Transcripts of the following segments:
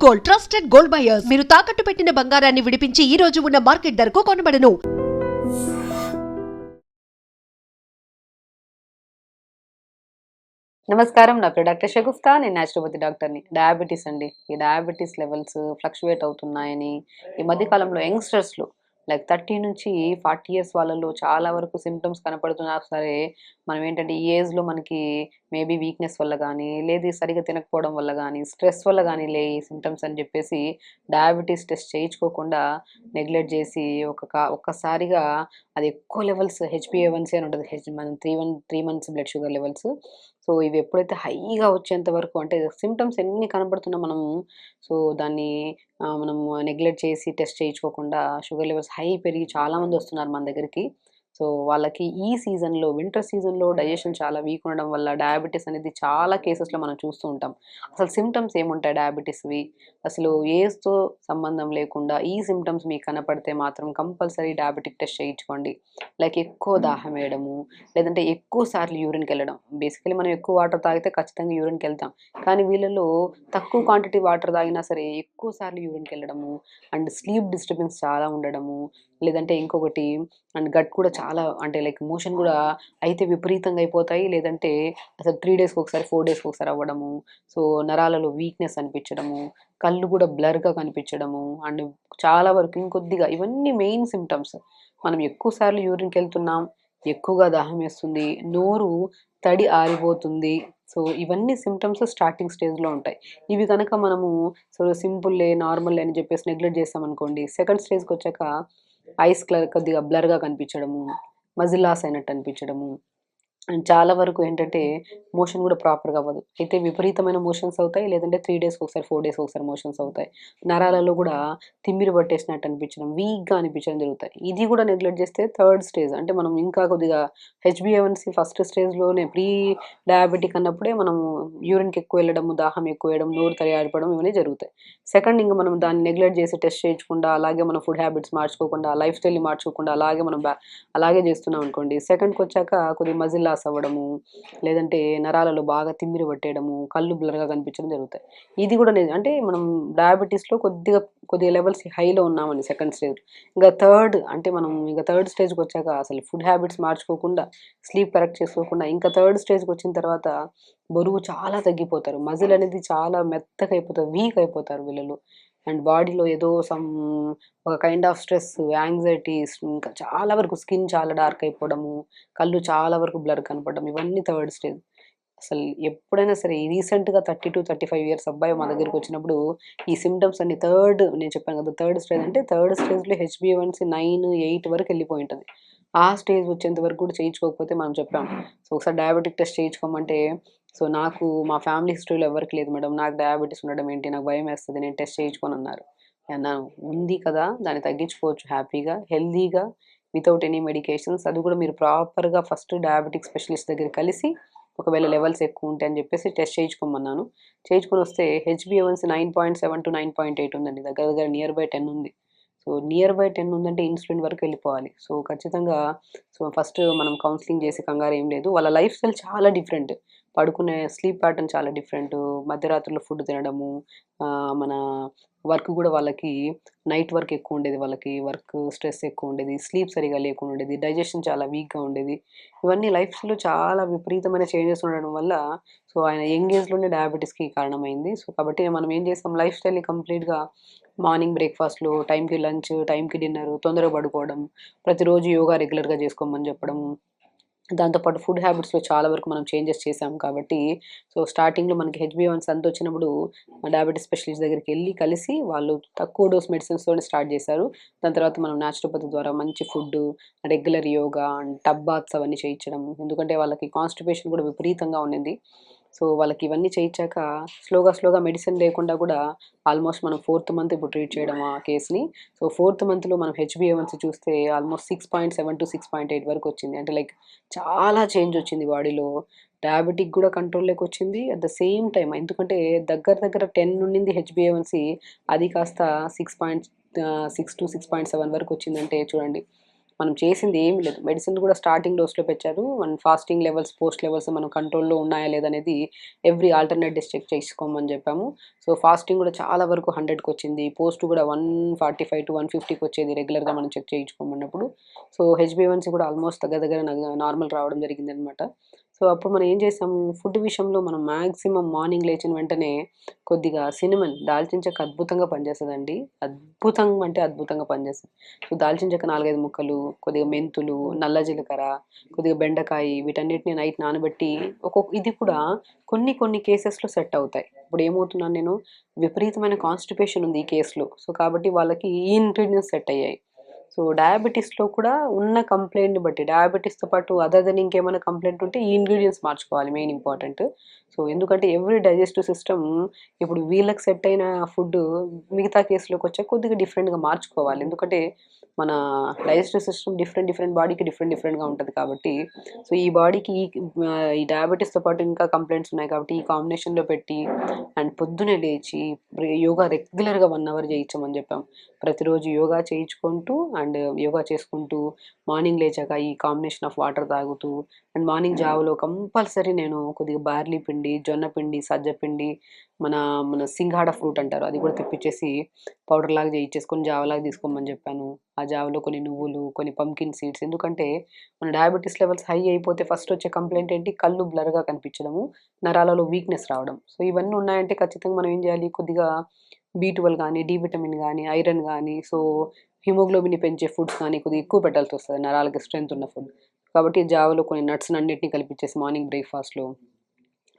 Gold, trusted gold buyers. మీరు తాకట్టు పెట్టిన బంగారాన్ని విడిపించి ఈ రోజు ఉన్న మార్కెట్ ధరకు కొనబడను. నమస్కారం. నా పేరు డాక్టర్ షగుఫ్తా. నేను న్యాచురోపతి డాక్టర్ని. డయాబెటీస్ అండి. ఈ డయాబెటీస్ లెవెల్స్ ఫ్లక్చువేట్ అవుతున్నాయని ఈ మధ్య కాలంలో యంగ్‌స్టర్స్‌లో లైక్ 30 నుంచి 40 ఇయర్స్ వాళ్ళలో చాలా వరకు సింప్టమ్స్ కనపడుతున్నా సరే, మనం ఏంటంటే ఈ ఏజ్‌లో మనకి మేబీ వీక్‌నెస్ వల్ల గానీ, లేదు సరిగ్గా తినకపోవడం వల్ల గానీ, స్ట్రెస్ వల్ల గానీలే ఈ సింప్టమ్స్ అని జెప్పేసి డయాబెటీస్ టెస్ట్ చేయించుకోకుండా నెగ్లెక్ట్ జేసి ఒక్కసారిగా అది ఎక్కువ లెవెల్స్ హెచ్‌బీఏవన్సీ అని ఉంటది. మనం 3 months blood sugar levels. So, ఇవి ఎప్పుడైతే హైగా వచ్చేంత వరకు అంటే సింప్టమ్స్ ఎన్ని కనపడుతున్నా మనము సో, దాన్ని మనము నెగ్లెక్ట్ చేసి టెస్ట్ చేయించుకోకుండా షుగర్ లెవెల్స్ హై పెరిగి చాలామంది వస్తున్నారు మన దగ్గరికి. సో, వాళ్ళకి ఈ సీజన్‌లో వింటర్ సీజన్‌లో డైజెషన్ చాలా వీక్ ఉండడం వల్ల డయాబెటిస్ అనేది చాలా కేసెస్‌లో మనం చూస్తూ ఉంటాం. అసలు సింప్టమ్స్ ఏముంటాయి డయాబెటిస్‌వి? అసలు ఏజ్‌తో సంబంధం లేకుండా ఈ సింప్టమ్స్ మీకు కనపడితే మాత్రం కంపల్సరీ డయాబెటిక్ టెస్ట్ చేయించుకోండి. లైక్ ఎక్కువ దాహం వేయడము, లేదంటే ఎక్కువ సార్లు యూరిన్‌కెళ్ళడం. బేసికల్లీ మనం ఎక్కువ వాటర్ తాగితే ఖచ్చితంగా యూరిన్‌కెళ్తాం. కానీ వీళ్ళలో తక్కువ క్వాంటిటీ వాటర్ తాగినా సరే ఎక్కువ సార్లు యూరిన్‌కెళ్ళడము అండ్ స్లీప్ డిస్టర్బెన్స్ చాలా ఉండడము. లేదంటే ఇంకొకటి అండ్ గట్ కూడా చాలా అంటే లైక్ మోషన్ గూడా అయితే విపరీతంగా అయిపోతాయి. లేదంటే అసలు 3 డేస్‌కి ఒకసారి, 4 డేస్‌కి ఒకసారి అవ్వడము. సో, నరాలలో వీక్‌నెస్ అనిపించడము, కళ్ళు గూడా బ్లర్‌గా కనిపించడము అండ్ చాలా వరకు ఇంకొద్దిగా ఇవన్నీ మెయిన్ సింప్టమ్స్. మనం ఎక్కువ సార్లు యూరిన్‌కెళ్తున్నాం, ఎక్కువగా దాహమేస్తుంది, నోరు తడి ఆరిపోతుంది. సో, ఇవన్నీ సింప్టమ్స్ స్టార్టింగ్ స్టేజ్‌లో ఉంటాయి. ఇవి గనక మనము సో, సింపుల్లే, నార్మలే అని జెప్పేసి నెగ్లెక్ట్ చేశామనుకోండి, సెకండ్ స్టేజ్‌కొచ్చాక ఐస్ కొద్దిగా బ్లర్‌గా కనిపించడము, మజిల్ లాస్ అయినట్టు అనిపించడము. అండ్ చాలా వరకు ఏంటంటే మోషన్ గూడా ప్రాపర్‌గా అవ్వదు. అయితే విపరీతమైన మోషన్స్ అవుతాయి. లేదంటే 3 డేస్‌కి ఒకసారి, 4 డేస్‌కి ఒకసారి మోషన్స్ అవుతాయి. నరాలలో గూడా తిమ్మిరి పట్టేసినట్టు అనిపించడం, వీక్‌గా అనిపించడం జరుగుతాయి. ఇది గూడా నెగ్లెక్ట్ చేస్తే థర్డ్ స్టేజ్ అంటే మనం ఇంకా కొద్దిగా హెచ్‌బీఏవన్సీ ఫస్ట్ స్టేజ్‌లోనే ప్రీ డయాబెటిక్ అన్నప్పుడే మనము యూరిన్‌కి ఎక్కువ వెళ్ళడము, దాహం ఎక్కువ వేయడం, నోరు తడియారిపోవడం ఇవన్నీ జరుగుతాయి. సెకండ్ ఇంక మనం దాన్ని నెగ్లెక్ట్ చేసి టెస్ట్ చేయించకుండా, అలాగే మన ఫుడ్ హ్యాబిట్స్ మార్చుకోకుండా, లైఫ్ స్టైల్‌ని మార్చుకోకుండా అలాగే మనం అలాగే చేస్తున్నాం అనుకోండి. సెకండ్‌కొచ్చాక కొద్దిగా మజిల్ లాస్ అవ్వడము, లేదంటే నరాలలో బాగా తిమ్మిరి పట్టేయడము, కళ్ళు బ్లర్‌గా కనిపించడం జరుగుతాయి. ఇది కూడా అంటే మనం డయాబెటిస్‌లో కొద్దిగా లెవెల్స్ హైలో ఉన్నామని సెకండ్ స్టేజ్. ఇంక థర్డ్ స్టేజ్‌కొచ్చాక అసలు ఫుడ్ హ్యాబిట్స్ మార్చుకోకుండా, స్లీప్ కరెక్ట్ చేసుకోకుండా, ఇంకా థర్డ్ స్టేజ్‌కొచ్చిన తర్వాత బరువు చాలా తగ్గిపోతారు. మజిల్ అనేది చాలా మెత్తగా అయిపోతారు. వీక్ అయిపోతారు వీళ్ళలో. అండ్ బాడీలో ఏదో ఒక కైండ్ ఆఫ్ స్ట్రెస్, యాంగ్జైటీస్ ఇంకా చాలా వరకు స్కిన్ చాలా డార్క్ అయిపోవడము, కళ్ళు చాలా వరకు బ్లర్ కనపడడం ఇవన్నీ థర్డ్ స్టేజ్. అసలు ఎప్పుడైనా సరే ఈ రీసెంట్‌గా 30-35 ఇయర్స్ అబ్బాయి మా దగ్గరికొచ్చినప్పుడు ఈ సింప్టమ్స్ అన్ని నేను చెప్పాను కదా! థర్డ్ స్టేజ్ అంటే థర్డ్ స్టేజ్‌లో హెచ్‌బీఏవన్సీ 9, 8 వరకు ఎళ్ళిపోయుంటది. ఆ స్టేజ్ వచ్చేంత వరకు కూడా చేయించుకోకపోతే మనం చెప్పాం. సో, ఒకసారి డయాబెటిక్ టెస్ట్ చేయించుకోమంటే, సో, నాకు మా ఫ్యామిలీ హిస్టరీలో ఎవరికీ లేదు మేడం. నాకు డయాబెటిస్ ఉండడం ఏంటి? నాకు భయమేస్తది. నేను టెస్ట్ చేయించుకోనన్నారు. అన్నాను. ఉంది కదా! దాన్ని తగ్గించుకోవచ్చు హ్యాపీగా, హెల్తీగా వితౌట్ ఎనీ మెడికేషన్స్. అది కూడా మీరు ప్రాపర్‌గా ఫస్ట్ డయాబెటిక్ స్పెషలిస్ట్ దగ్గర కలిసి, ఒకవేళ లెవెల్స్ ఎక్కువుంటే అని చెప్పేసి టెస్ట్ చేయించుకోమన్నాను. చేయించుకొనొస్తే హెచ్‌బీఏవన్సీ 9.7-9.8 ఉందండి. దగ్గర దగ్గర నియర్ బై 10 ఉంది. సో, నియర్ బై 10 ఉందంటే ఇన్సులిన్ వరకు వెళ్ళిపోవాలి. సో, ఖచ్చితంగా ఫస్ట్ మనం కౌన్సెలింగ్ చేసే కంగారేం లేదు. వాళ్ళ లైఫ్ స్టైల్ చాలా డిఫరెంట్. పడుకునే స్లీప్ ప్యాటర్న్ చాలా డిఫరెంటు. మధ్యరాత్రులు ఫుడ్ తినడము, మన వర్క్ గూడా వాళ్ళకి నైట్ వర్క్ ఎక్కువుండేది వాళ్ళకి. Work stress ఎక్కువుండేది. స్లీప్ సరిగ్గా లేకుండా ఉండేది. డైజెషన్ చాలా వీక్‌గా ఉండేది. ఇవన్నీ లైఫ్‌లో చాలా విపరీతమైన చేంజెస్ ఉండడం వల్ల సో, ఆయన యంగ్ ఏజ్‌లోనే డయాబెటిస్‌కి కారణమైంది. సో, కాబట్టి మనం ఏం చేసాం లైఫ్ స్టైల్‌ని కంప్లీట్‌గా మార్నింగ్ బ్రేక్‌ఫాస్ట్‌లు, టైంకి లంచ్, టైంకి డిన్నరు, తొందరగా పడుకోవడం, ప్రతిరోజు యోగా రెగ్యులర్‌గా చేసుకోమని చెప్పడం. దాంతో పాటు ఫుడ్ హ్యాబిట్స్‌లో చాలా వరకు మనం చేంజెస్ చేశాం కాబట్టి, సో, స్టార్టింగ్‌లో మనకి హెచ్‌బీఏవన్సీ అంతొచ్చినప్పుడు డయాబెటిస్ స్పెషలిస్ట్ దగ్గరికెళ్లి కలిసి వాళ్ళు తక్కువ డోస్ మెడిసిన్స్‌తోనే స్టార్ట్ చేశారు. దాని తర్వాత మనం న్యాచురోపతి ద్వారా మంచి food, regular yoga and tub baths అవన్నీ చేయించడం. ఎందుకంటే వాళ్ళకి కాన్‌స్టిపేషన్ కూడా విపరీతంగా ఉండింది. సో, వాళ్ళకి ఇవన్నీ చేయించాక స్లోగా మెడిసిన్ లేకుండా కూడా ఆల్మోస్ట్ మనం ఫోర్త్ మంత్ ఇప్పుడు ట్రీట్ చేయడం ఆ కేస్‌ని. సో, ఫోర్త్ మంత్‌లో మనం హెచ్‌బీఏవన్సీ చూస్తే ఆల్మోస్ట్ 6.7-6.8 వరకొచ్చింది. అంటే లైక్ చాలా చేంజొచ్చింది బాడీలో. డయాబెటిక్ గూడా కంట్రోల్‌లోకొచ్చింది. అట్ ద సేమ్ టైమ్ ఎందుకంటే దగ్గర 10 ఉండింది హెచ్‌బీఏవన్సీ అది కాస్త 6.6-6.7 వరకొచ్చిందంటే చూడండి. మనం చేసింది ఏమీ లేదు. మెడిసిన్ కూడా స్టార్టింగ్ డోస్‌లో పెట్టారు. మన ఫాస్టింగ్ లెవెల్స్, పోస్ట్ లెవెల్స్ మనం కంట్రోల్‌లో ఉన్నాయా లేదనేది ఎవ్రీ ఆల్టర్‌నేట్ డేస్ చెక్ చేసుకోమని చెప్పాము. సో, ఫాస్టింగ్ కూడా చాలా వరకు 100కి పోస్ట్ కూడా 145-150కి వచ్చేది రెగ్యులర్‌గా మనం చెక్ చేయించుకోమన్నప్పుడు. సో, హెచ్‌బీ1సీ కూడా ఆల్మోస్ట్ దగ్గర దగ్గర నార్మల్ రావడం జరిగిందనమాట. సో, అప్పుడు మనం ఏం చేసాము, ఫుడ్ విషయంలో మనం మాక్సిమం మార్నింగ్ లేచిన వెంటనే కొద్దిగా సినమన్, దాల్చిన చెక్క అద్భుతంగా పనిచేస్తదండి. అద్భుతంగా అంటే అద్భుతంగా పనిచేస్తది. సో, దాల్చిన చెక్క 4, 5 ముక్కలు, కొద్దిగా మెంతులు, నల్ల జీలకర్ర, కొద్దిగా బెండకాయ వీటన్నిటిని నైట్ నానబెట్టి ఇది కూడా కొన్ని కొన్ని కేసెస్‌లో సెట్ అవుతాయి. ఇప్పుడు ఏమవుతున్నాను నేను, విపరీతమైన కాన్‌స్టిపేషన్ ఉంది ఈ కేస్‌లో. సో, కాబట్టి వాళ్ళకి ఈ ఇంగ్రీడియెంట్స్ సెట్ అయ్యాయి. సో, డయాబెటిస్‌లో కూడా ఉన్న కంప్లెయింట్‌ని బట్టి డయాబెటిస్‌తో పాటు అదర్ దెన్ ఇంకేమైనా కంప్లెయింట్ ఉంటే ఈ ఇంగ్రీడియెంట్స్ మార్చుకోవాలి మెయిన్ ఇంపార్టెంట్. సో, ఎందుకంటే ఎవ్రీ డైజెస్టివ్ సిస్టమ్ ఇప్పుడు వీళ్ళకి సెట్ అయిన ఫుడ్డు మిగతా కేసులోకొచ్చాక కొద్దిగా డిఫరెంట్‌గా మార్చుకోవాలి. ఎందుకంటే మన డైజెస్టివ్ సిస్టమ్ డిఫరెంట్ బాడీకి డిఫరెంట్‌గా ఉంటది కాబట్టి, సో, ఈ బాడీకి ఈ డయాబెటిస్‌తో పాటు ఇంకా కంప్లెయింట్స్ ఉన్నాయి కాబట్టి ఈ కాంబినేషన్‌లో పెట్టి అండ్ పొద్దున్నే లేచి యోగా రెగ్యులర్‌గా 1 అవర్ చేయించమని చెప్పాం. ప్రతిరోజు యోగా చేయించుకుంటూ అండ్ యోగా చేసుకుంటూ మార్నింగ్ లేచాక ఈ కాంబినేషన్ ఆఫ్ వాటర్ తాగుతూ అండ్ మార్నింగ్ జావలో కంపల్సరీ నేను కొద్దిగా బార్లీ పిండి, జొన్న పిండి, సజ్జ పిండి, మన మన సింఘాడ ఫ్రూట్ అంటారు. అది కూడా తెప్పించేసి పౌడర్‌లాగా చేయించేసుకొని జావలాగా తీసుకోమని చెప్పాను. ఆ జావలో కొన్ని నువ్వులు, కొన్ని పంకిన్ సీడ్స్, ఎందుకంటే మన డయాబెటిస్ లెవెల్స్ హై అయిపోతే ఫస్ట్ వచ్చే కంప్లెయింట్ ఏంటి, కళ్ళు బ్లర్‌గా కనిపించడము, నరాలలో వీక్‌నెస్ రావడం. సో, ఇవన్నీ ఉన్నాయంటే ఖచ్చితంగా మనం ఏం చేయాలి, కొద్దిగా బి12 గానీ, డి విటమిన్ గానీ, ఐరన్ గానీ, సో, హిమోగ్లోబిన్‌ని పెంచే ఫుడ్స్ కానీ కొద్దిగా ఎక్కువ పెట్టాల్సొస్తది నరాలకి స్ట్రెంత్ ఉన్న ఫుడ్. కాబట్టి జావలో కొన్ని నట్స్‌నన్నిటిని కలిపిచ్చేసి మార్నింగ్ బ్రేక్‌ఫాస్ట్‌లో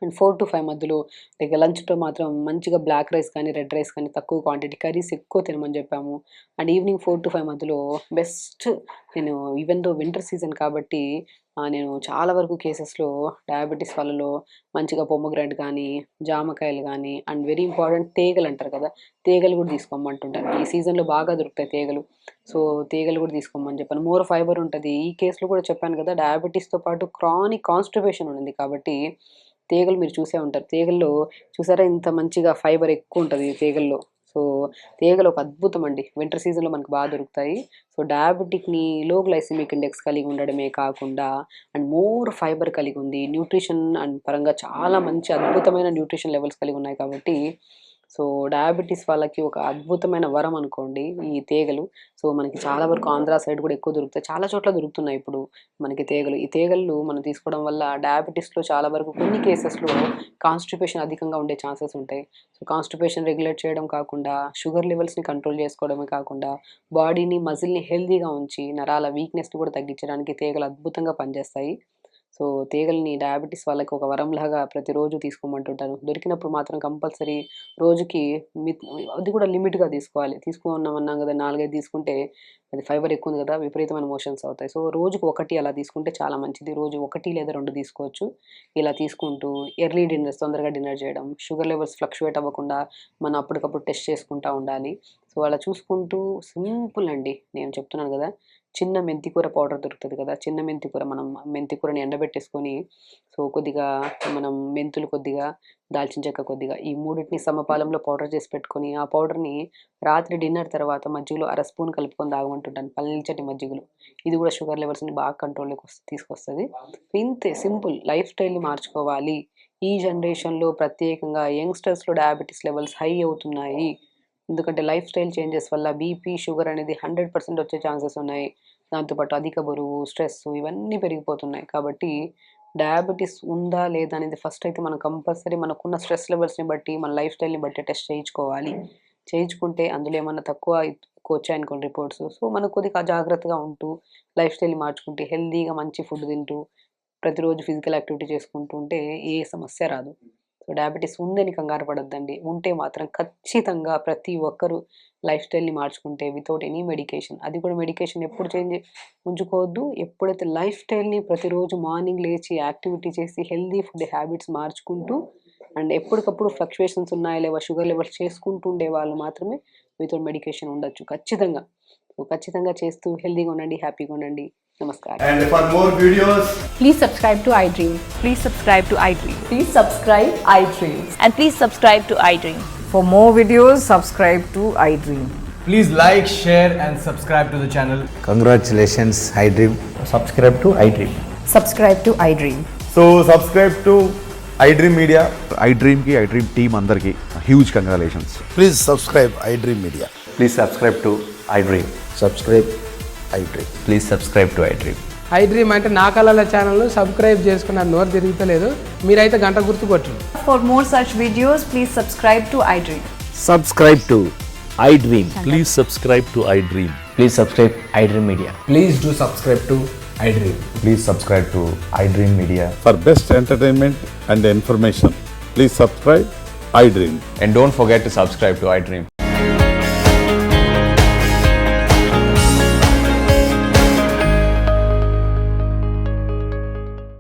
అండ్ 4-5 మధ్యలో లైక్ లంచ్‌లో మాత్రం మంచిగా బ్లాక్ రైస్ కానీ, రెడ్ రైస్ కానీ తక్కువ క్వాంటిటీ, కర్రీస్ ఎక్కువ తినమని చెప్పాము. అండ్ ఈవినింగ్ 4-5 మధ్యలో బెస్ట్, నేను ఈవెన్ దో వింటర్ సీజన్ కాబట్టి నేను చాలా వరకు కేసెస్‌లో డయాబెటిస్ వాళ్ళలో మంచిగా పొమోగ్రానేట్ గానీ, జామకాయలు గానీ అండ్ వెరీ ఇంపార్టెంట్ తీగలు అంటారు కదా! తీగలు కూడా తీసుకోమంటుంటాను. ఈ సీజన్‌లో బాగా దొరుకుతాయి తీగలు. సో, తీగలు కూడా తీసుకోమని చెప్పాను. మోర్ ఫైబర్ ఉంటది. ఈ కేస్‌లో కూడా చెప్పాను కదా! డయాబెటిస్‌తో పాటు క్రానిక్ కాన్‌స్టిపేషన్ ఉంది కాబట్టి తీగలు మీరు చూసే ఉంటారు. తీగల్లో చూసారా ఇంత మంచిగా ఫైబర్ ఎక్కువుంటది తీగల్లో. సో, తీగలు ఒక అద్భుతం అండి. వింటర్ సీజన్‌లో మనకు బాగా దొరుకుతాయి. సో, డయాబెటిక్‌ని లో గ్లైసెమిక్ ఇండెక్స్ కలిగి ఉండడమే కాకుండా అండ్ మోర్ ఫైబర్ కలిగి ఉంది. న్యూట్రిషన్ అండ్ పరంగా చాలా మంచి అద్భుతమైన న్యూట్రిషన్ లెవెల్స్ కలిగి ఉన్నాయి కాబట్టి, సో, డయాబెటిస్ వాళ్ళకి ఒక అద్భుతమైన వరం అనుకోండి ఈ తీగలు. సో, మనకి చాలా వరకు ఆంధ్ర సైడ్ కూడా ఎక్కువ దొరుకుతాయి. చాలా చోట్ల దొరుకుతున్నాయి ఇప్పుడు మనకి తీగలు. ఈ తీగలు మనం తీసుకోవడం వల్ల డయాబెటిస్‌లో చాలా వరకు కొన్ని కేసెస్‌లో కాన్‌స్టిపేషన్ అధికంగా ఉండే ఛాన్సెస్ ఉంటాయి. సో, కాన్‌స్టిపేషన్ రెగ్యులేట్ చేయడం కాకుండా, షుగర్ లెవెల్స్‌ని కంట్రోల్ చేసుకోవడమే కాకుండా, బాడీని, మజిల్‌ని హెల్తీగా ఉంచి, నరాల వీక్‌నెస్‌ని కూడా తగ్గించడానికి తీగలు అద్భుతంగా పనిచేస్తాయి. సో, తీగలని డయాబెటిస్ వాళ్ళకి ఒక వరంలాగా ప్రతిరోజు తీసుకోమంటుంటాను. దొరికినప్పుడు మాత్రం కంపల్సరీ రోజుకి మిత్ అది కూడా లిమిట్‌గా తీసుకోవాలి. తీసుకున్నామన్నాం కదా! 4, 5 తీసుకుంటే అది ఫైబర్ ఎక్కువ ఉంది కదా! విపరీతమైన మోషన్స్ అవుతాయి. సో, రోజుకి 1 అలా తీసుకుంటే చాలా మంచిది. రోజు 1 లేదా 2 తీసుకోవచ్చు. ఇలా తీసుకుంటూ ఎర్లీ డిన్నర్స్, తొందరగా డిన్నర్ చేయడం, షుగర్ లెవెల్స్ ఫ్లక్చుయేట్ అవ్వకుండా మనం అప్పటికప్పుడు టెస్ట్ చేసుకుంటా ఉండాలి. సో, అలా చూసుకుంటూ సింపుల్ అండి. నేను చెప్తున్నాను కదా! చిన్న మెంతికూర పౌడర్ దొరుకుతది కదా! చిన్న మెంతికూర మనం మెంతికూరని ఎండబెట్టేసుకొని, సో, కొద్దిగా మనం మెంతులు కొద్దిగా, దాల్చిన చెక్క కొద్దిగా ఈ మూడిటిని సమపాలంలో పౌడర్ చేసి పెట్టుకొని, ఆ పౌడర్‌ని రాత్రి డిన్నర్ తర్వాత మజ్జిగలో అర స్పూన్ కలుపుకొని తాగమంటుంటాను. పల్చటి మజ్జిగలో. ఇది కూడా షుగర్ లెవెల్స్‌ని బాగా కంట్రోల్‌లోకి తీసుకొస్తది. ఇంతే సింపుల్ లైఫ్ స్టైల్‌ని మార్చుకోవాలి. ఈ జనరేషన్‌లో ప్రత్యేకంగా యంగ్‌స్టర్స్‌లో డయాబెటిస్ లెవెల్స్ హై అవుతున్నాయి. ఎందుకంటే లైఫ్ స్టైల్ చేంజెస్ వల్ల బీపీ, షుగర్ అనేది 100% వచ్చే ఛాన్సెస్ ఉన్నాయి. దాంతో పాటు అధిక బరువు, స్ట్రెస్సు ఇవన్నీ పెరిగిపోతున్నాయి. కాబట్టి డయాబెటిస్ ఉందా? లేదా? అనేది ఫస్ట్ అయితే మనం కంపల్సరీ మనకున్న స్ట్రెస్ లెవెల్స్‌ని బట్టి, మన లైఫ్ స్టైల్‌ని బట్టి టెస్ట్ చేయించుకోవాలి. చేయించుకుంటే అందులో ఏమన్నా ఎక్కువ వచ్చాయనుకోండి రిపోర్ట్స్. సో, మనం కొద్దిగా జాగ్రత్తగా ఉంటూ, లైఫ్ స్టైల్‌ని మార్చుకుంటే, హెల్తీగా మంచి ఫుడ్ తింటూ, ప్రతిరోజు ఫిజికల్ యాక్టివిటీ చేసుకుంటూ ఉంటే ఏ సమస్య రాదు. సో, డయాబెటిస్ ఉందని కంగారు పడొద్దండి. ఉంటే మాత్రం ఖచ్చితంగా ప్రతి ఒక్కరు లైఫ్ స్టైల్‌ని మార్చుకుంటే వితౌట్ ఎనీ మెడికేషన్, అది కూడా మెడికేషన్ ఎప్పుడు ఉంచుకోవద్దు. ఎప్పుడైతే లైఫ్ స్టైల్‌ని ప్రతిరోజు మార్నింగ్ లేచి యాక్టివిటీ చేసి హెల్తీ ఫుడ్ హ్యాబిట్స్ మార్చుకుంటూ అండ్ ఎప్పటికప్పుడు ఫ్లక్చుయేషన్స్ ఉన్నాయా లేవా షుగర్ లెవెల్స్ చేసుకుంటూ ఉండేవాళ్ళు మాత్రమే వితౌట్ మెడికేషన్ ఉండొచ్చు ఖచ్చితంగా. సో, ఖచ్చితంగా చేస్తూ హెల్తీగా ఉండండి, హ్యాపీగా ఉండండి. నమస్కారం. And for more videos, Please subscribe to iDream. Please subscribe to iDream. Please subscribe iDream. And please subscribe to iDream. For more videos, subscribe to iDream. Please like, share, and subscribe to the channel. Congratulations, iDream. Subscribe to iDream. Subscribe to iDream. So subscribe to iDream Media. iDream ki iDream team andarki huge congratulations. Please subscribe iDream Media. Please subscribe to iDream. Subscribe iDream. Please subscribe to iDream. iDream అంటే నా కళల ఛానల్ను subscribe చేసుకున్న నోరు తిరుగుతలేదు. మీరైతే గంట గుర్తు కొట్టండి. For more such videos, please subscribe to iDream. Subscribe to iDream. Please subscribe to iDream. Please subscribe iDream Media. Please do subscribe to iDream. Please subscribe to iDream Media. For best entertainment and information, please subscribe iDream. And don't forget to subscribe to iDream.